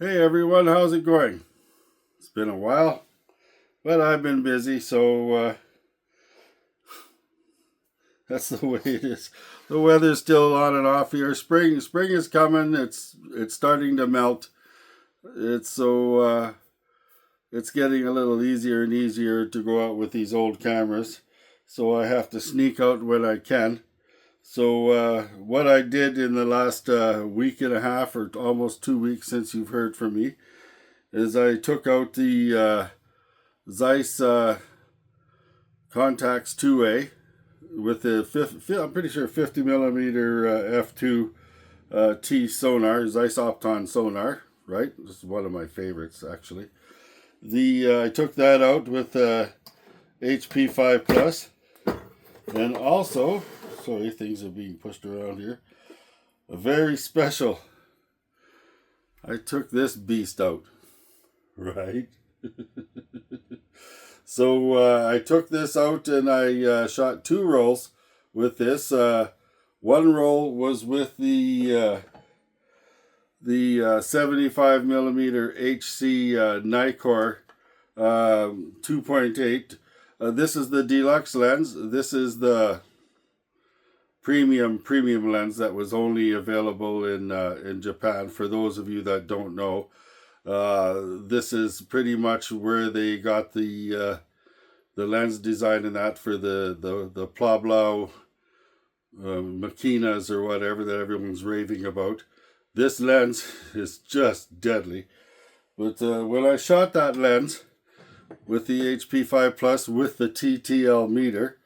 Hey everyone, how's it going? It's been a while, but I've been busy, so that's the way it is. The weather's still on and off here. Spring is coming. It's starting to melt. It's so it's getting a little easier and easier to go out with these old cameras. So I have to sneak out when I can. So what I did in the last week and a half, or almost 2 weeks since you've heard from me, is I took out the Zeiss Contax 2A with the I'm pretty sure 50 millimeter f2 T sonar, Zeiss Opton sonar, right? This is one of my favorites actually. I took that out with HP 5 Plus, and also, sorry, things are being pushed around here. A very special. I took this beast out, right? So I took this out and I shot 2 rolls with this. One roll was with the 75 millimeter HC Nikkor 2.8. This is the deluxe lens. This is the premium lens that was only available in Japan. For those of you that don't know, this is pretty much where they got the lens design in that for the Plablau Machinas or whatever that everyone's raving about. This lens is just deadly. But when I shot that lens with the HP 5 Plus with the TTL meter,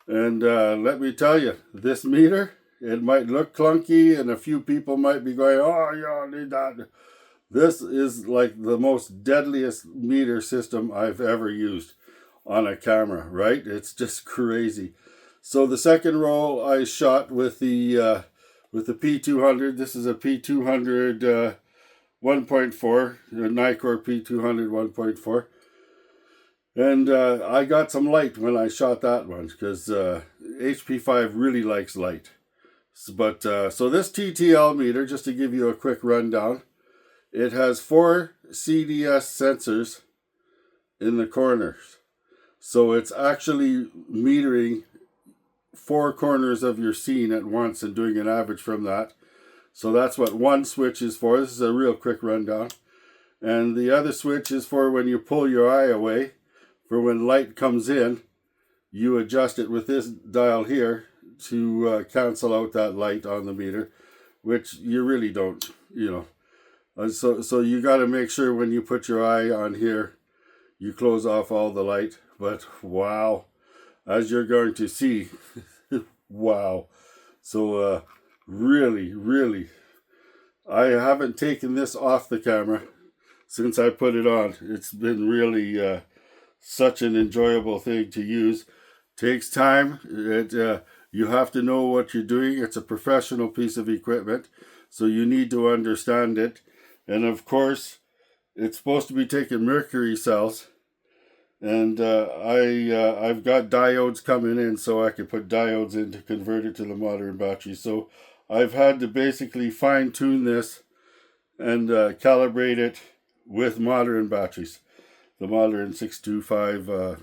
and let me tell you, this meter, it might look clunky and a few people might be going, oh, you don't need that. This is like the most deadliest meter system I've ever used on a camera, right? It's just crazy. So the second roll I shot with the P200. This is a P200 1.4, a Nikkor P200 1.4. And I got some light when I shot that one because HP5 really likes light. But so this TTL meter, just to give you a quick rundown, it has 4 CDS sensors in the corners. So it's actually metering 4 corners of your scene at once and doing an average from that. So that's what one switch is for. This is a real quick rundown. And the other switch is for when you pull your eye away. For when light comes in, you adjust it with this dial here to cancel out that light on the meter, which you really don't, So you got to make sure when you put your eye on here, you close off all the light. But wow, as you're going to see, wow. So really, I haven't taken this off the camera since I put it on. It's been really such an enjoyable thing to use. Takes time. You have to know what you're doing. It's a professional piece of equipment, so you need to understand it. And of course, it's supposed to be taking mercury cells. And I've got diodes coming in, so I can put diodes in to convert it to the modern battery. So I've had to basically fine-tune this and calibrate it with modern batteries. The modern 625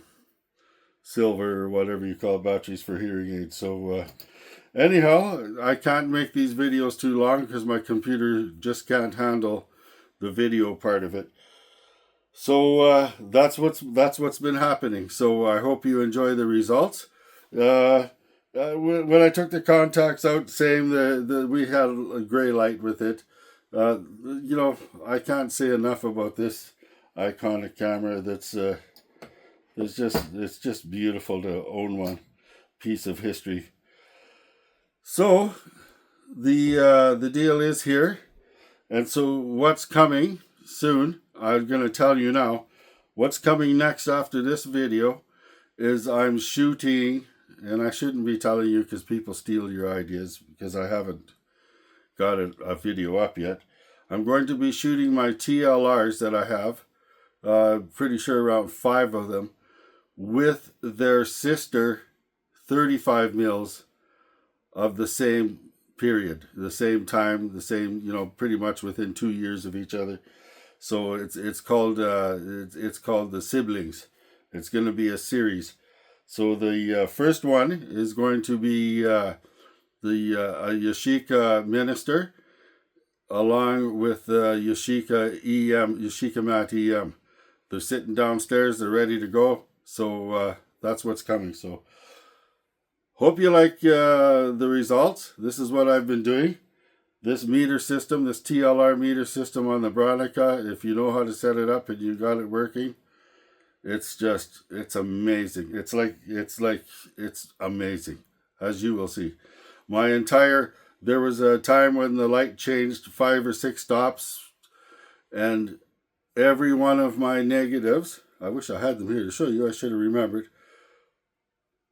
silver, or whatever you call batteries for hearing aids. So anyhow, I can't make these videos too long because my computer just can't handle the video part of it. So that's what's been happening. So I hope you enjoy the results. When I took the contacts out, saying that we had a gray light with it, I can't say enough about this iconic camera. It's just beautiful to own one piece of history. So the deal is here, and so what's coming soon, I'm going to tell you now. What's coming next after this video is I'm shooting, and I shouldn't be telling you because people steal your ideas because I haven't got a video up yet. I'm going to be shooting my TLRs that I have, pretty sure around 5 of them, with their sister 35 mils of the same period, the same time, the same, you know, pretty much within 2 years of each other. So it's called the Siblings. It's going to be a series. So the first one is going to be a Yashica minister, along with Yashica Mat EM. They're sitting downstairs. They're ready to go. So that's what's coming. So hope you like the results. This is what I've been doing. This meter system, this TLR meter system on the Bronica, if you know how to set it up and you got it working, it's amazing. It's amazing, as you will see. There was a time when the light changed 5 or 6 stops, and every one of my negatives, I wish I had them here to show you, I should have remembered,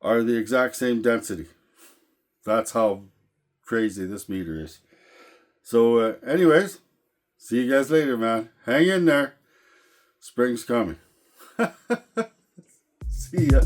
are the exact same density. That's how crazy this meter is. So anyways, see you guys later, man. Hang in there. Spring's coming. See ya.